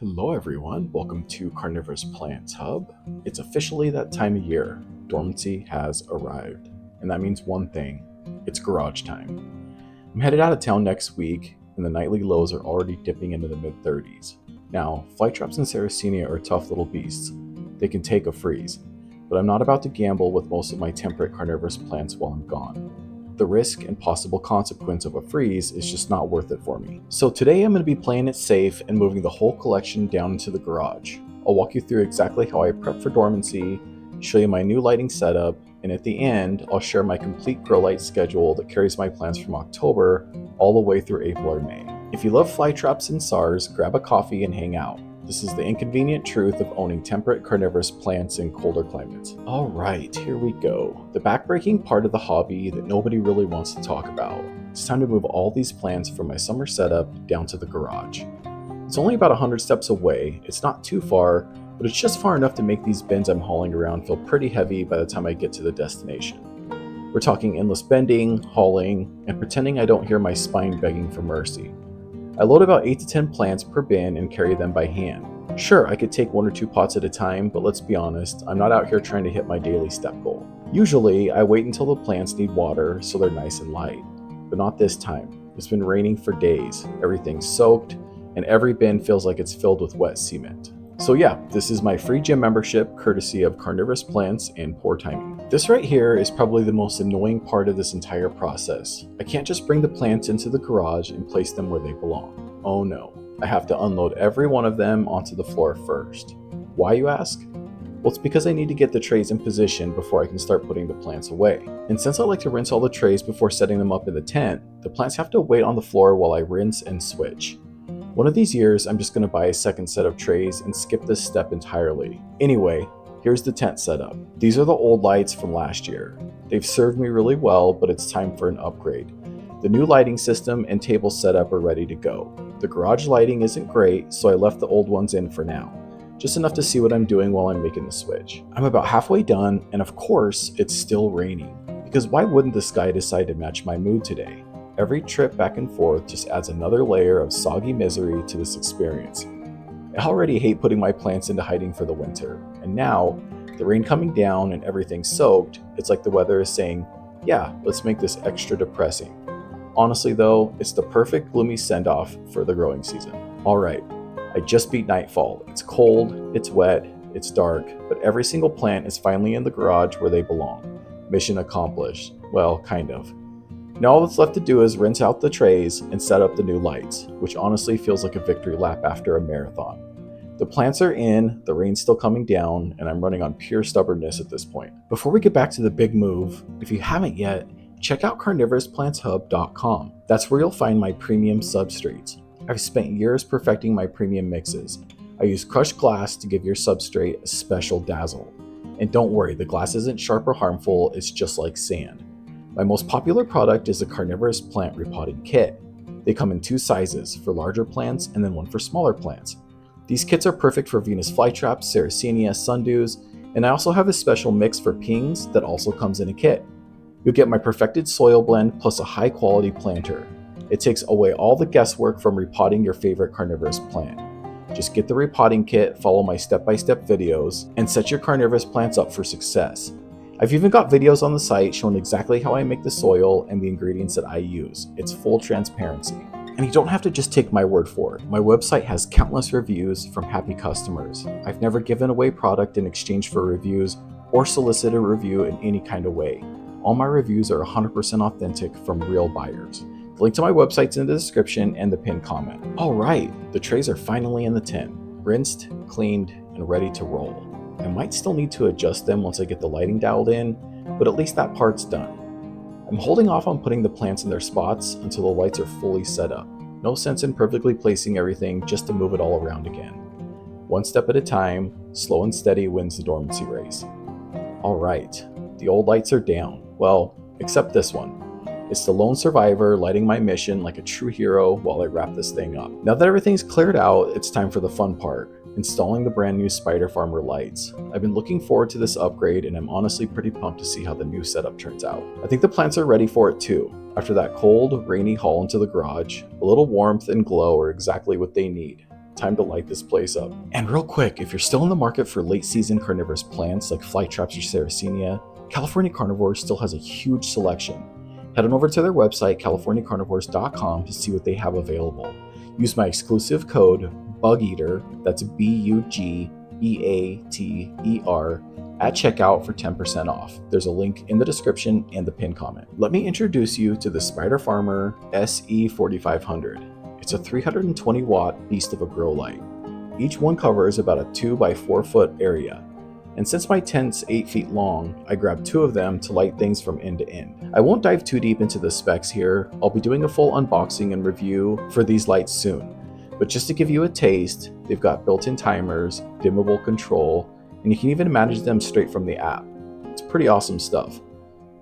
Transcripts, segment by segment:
Hello everyone, welcome to Carnivorous Plants Hub. It's officially that time of year. Dormancy has arrived. And that means one thing, it's garage time. I'm headed out of town next week, and the nightly lows are already dipping into the mid-30s. Now, Flytraps and sarracenia are tough little beasts. They can take a freeze, but I'm not about to gamble with most of my temperate carnivorous plants while I'm gone. The risk and possible consequence of a freeze is just not worth it for me. So today I'm going to be playing it safe and moving the whole collection down into the garage. I'll walk you through exactly how I prep for dormancy, show you my new lighting setup, and at the end I'll share my complete grow light schedule that carries my plants from October all the way through April or May. If you love flytraps and SARs, grab a coffee and hang out. This is the inconvenient truth of owning temperate carnivorous plants in colder climates. Alright, here we go. The backbreaking part of the hobby that nobody really wants to talk about. It's time to move all these plants from my summer setup down to the garage. It's only about 100 steps away, it's not too far, but it's just far enough to make these bins I'm hauling around feel pretty heavy by the time I get to the destination. We're talking endless bending, hauling, and pretending I don't hear my spine begging for mercy. I load about 8 to 10 plants per bin and carry them by hand. Sure, I could take 1 or 2 pots at a time, but let's be honest, I'm not out here trying to hit my daily step goal. Usually, I wait until the plants need water so they're nice and light. But not this time. It's been raining for days, everything's soaked, and every bin feels like it's filled with wet cement. So yeah, this is my free gym membership courtesy of Carnivorous Plants and poor timing. This right here is probably the most annoying part of this entire process. I can't just bring the plants into the garage and place them where they belong. Oh no, I have to unload every one of them onto the floor first. Why, you ask? Well, it's because I need to get the trays in position before I can start putting the plants away. And since I like to rinse all the trays before setting them up in the tent, the plants have to wait on the floor while I rinse and switch. One of these years, I'm just going to buy a second set of trays and skip this step entirely. Anyway, here's the tent setup. These are the old lights from last year. They've served me really well, but it's time for an upgrade. The new lighting system and table setup are ready to go. The garage lighting isn't great, so I left the old ones in for now. Just enough to see what I'm doing while I'm making the switch. I'm about halfway done, and of course, it's still raining. Because why wouldn't the sky decide to match my mood today? Every trip back and forth just adds another layer of soggy misery to this experience. I already hate putting my plants into hiding for the winter, and now, the rain coming down and everything soaked, it's like the weather is saying, yeah, let's make this extra depressing. Honestly though, it's the perfect gloomy send-off for the growing season. Alright, I just beat nightfall. It's cold, it's wet, it's dark, but every single plant is finally in the garage where they belong. Mission accomplished. Well, kind of. Now all that's left to do is rinse out the trays and set up the new lights, which honestly feels like a victory lap after a marathon. The plants are in, the rain's still coming down, and I'm running on pure stubbornness at this point. Before we get back to the big move, if you haven't yet, check out carnivorousplanthub.com. That's where you'll find my premium substrates. I've spent years perfecting my premium mixes. I use crushed glass to give your substrate a special dazzle. And don't worry, the glass isn't sharp or harmful, it's just like sand. My most popular product is a carnivorous plant repotting kit. They come in 2 sizes, for larger plants and then one for smaller plants. These kits are perfect for Venus flytraps, sarracenia, sundews, and I also have a special mix for pings that also comes in a kit. You'll get my perfected soil blend plus a high quality planter. It takes away all the guesswork from repotting your favorite carnivorous plant. Just get the repotting kit, follow my step-by-step videos, and set your carnivorous plants up for success. I've even got videos on the site showing exactly how I make the soil and the ingredients that I use. It's full transparency. And you don't have to just take my word for it. My website has countless reviews from happy customers. I've never given away product in exchange for reviews or solicited a review in any kind of way. All my reviews are 100% authentic from real buyers. The link to my website's in the description and the pinned comment. Alright, the trays are finally in the tin, rinsed, cleaned, and ready to roll. I might still need to adjust them once I get the lighting dialed in, but at least that part's done. I'm holding off on putting the plants in their spots until the lights are fully set up. No sense in perfectly placing everything just to move it all around again. One step at a time, slow and steady wins the dormancy race. Alright, the old lights are down. Well, except this one. It's the lone survivor lighting my mission like a true hero while I wrap this thing up. Now that everything's cleared out, it's time for the fun part. Installing the brand new Spider Farmer lights. I've been looking forward to this upgrade and I'm honestly pretty pumped to see how the new setup turns out. I think the plants are ready for it too. After that cold, rainy haul into the garage, a little warmth and glow are exactly what they need. time to light this place up. And real quick, if you're still in the market for late season carnivorous plants like Flytraps or sarracenia, California Carnivorous still has a huge selection. Head on over to their website, californiacarnivores.com, to see what they have available. Use my exclusive code BUGEATER, that's BUGEATER, at checkout for 10% off. There's a link in the description and the pinned comment. Let me introduce you to the Spider Farmer SE4500. It's a 320 watt beast of a grow light. Each one covers about a 2 by 4 foot area. And since my tent's 8 feet long, I grabbed 2 of them to light things from end to end. I won't dive too deep into the specs here. I'll be doing a full unboxing and review for these lights soon. But just to give you a taste, they've got built-in timers, dimmable control, and you can even manage them straight from the app. It's pretty awesome stuff.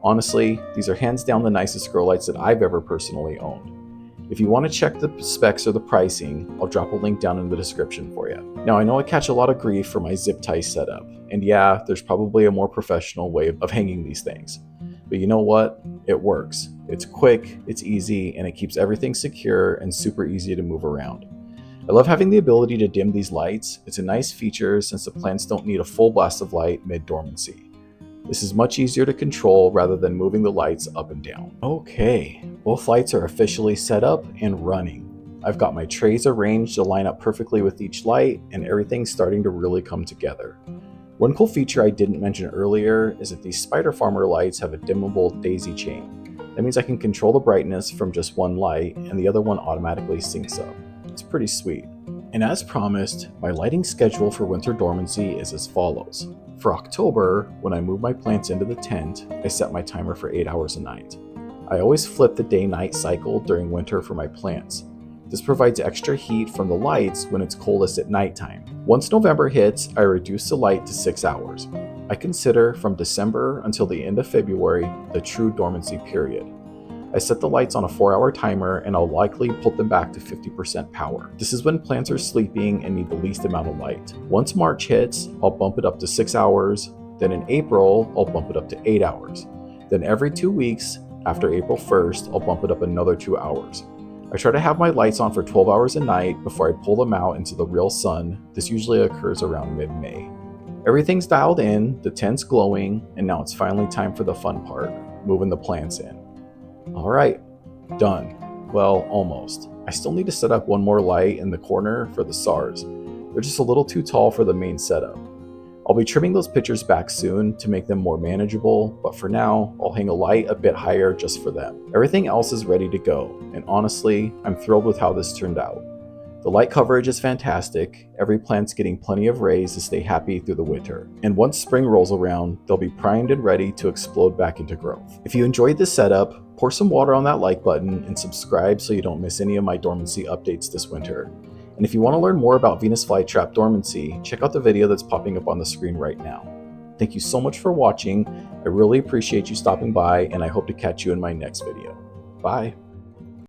Honestly, these are hands down the nicest grow lights that I've ever personally owned. If you want to check the specs or the pricing, I'll drop a link down in the description for you. Now, I know I catch a lot of grief for my zip tie setup, and yeah, there's probably a more professional way of hanging these things. But you know what? It works. It's quick, it's easy, and it keeps everything secure and super easy to move around. I love having the ability to dim these lights. It's a nice feature since the plants don't need a full blast of light mid-dormancy. This is much easier to control rather than moving the lights up and down. Okay, both lights are officially set up and running. I've got my trays arranged to line up perfectly with each light, and everything's starting to really come together. One cool feature I didn't mention earlier is that these Spider Farmer lights have a dimmable daisy chain. That means I can control the brightness from just one light and the other one automatically syncs up. It's pretty sweet. And as promised, my lighting schedule for winter dormancy is as follows. For October, when I move my plants into the tent, I set my timer for 8 hours a night. I always flip the day-night cycle during winter for my plants. This provides extra heat from the lights when it's coldest at nighttime. Once November hits, I reduce the light to 6 hours. I consider from December until the end of February the true dormancy period. I set the lights on a 4-hour timer, and I'll likely pull them back to 50% power. This is when plants are sleeping and need the least amount of light. Once March hits, I'll bump it up to 6 hours. Then in April, I'll bump it up to 8 hours. Then every 2 weeks, after April 1st, I'll bump it up another 2 hours. I try to have my lights on for 12 hours a night before I pull them out into the real sun. This usually occurs around mid-May. Everything's dialed in, the tent's glowing, and now it's finally time for the fun part, moving the plants in. All right, done. Well, almost. I still need to set up one more light in the corner for the SARs. They're just a little too tall for the main setup. I'll be trimming those pictures back soon to make them more manageable, but for now, I'll hang a light a bit higher just for them. Everything else is ready to go, and honestly, I'm thrilled with how this turned out. The light coverage is fantastic, every plant's getting plenty of rays to stay happy through the winter, and once spring rolls around, they'll be primed and ready to explode back into growth. If you enjoyed this setup, pour some water on that like button and subscribe so you don't miss any of my dormancy updates this winter. And if you want to learn more about Venus flytrap dormancy, check out the video that's popping up on the screen right now. Thank you so much for watching. I really appreciate you stopping by, and I hope to catch you in my next video. Bye.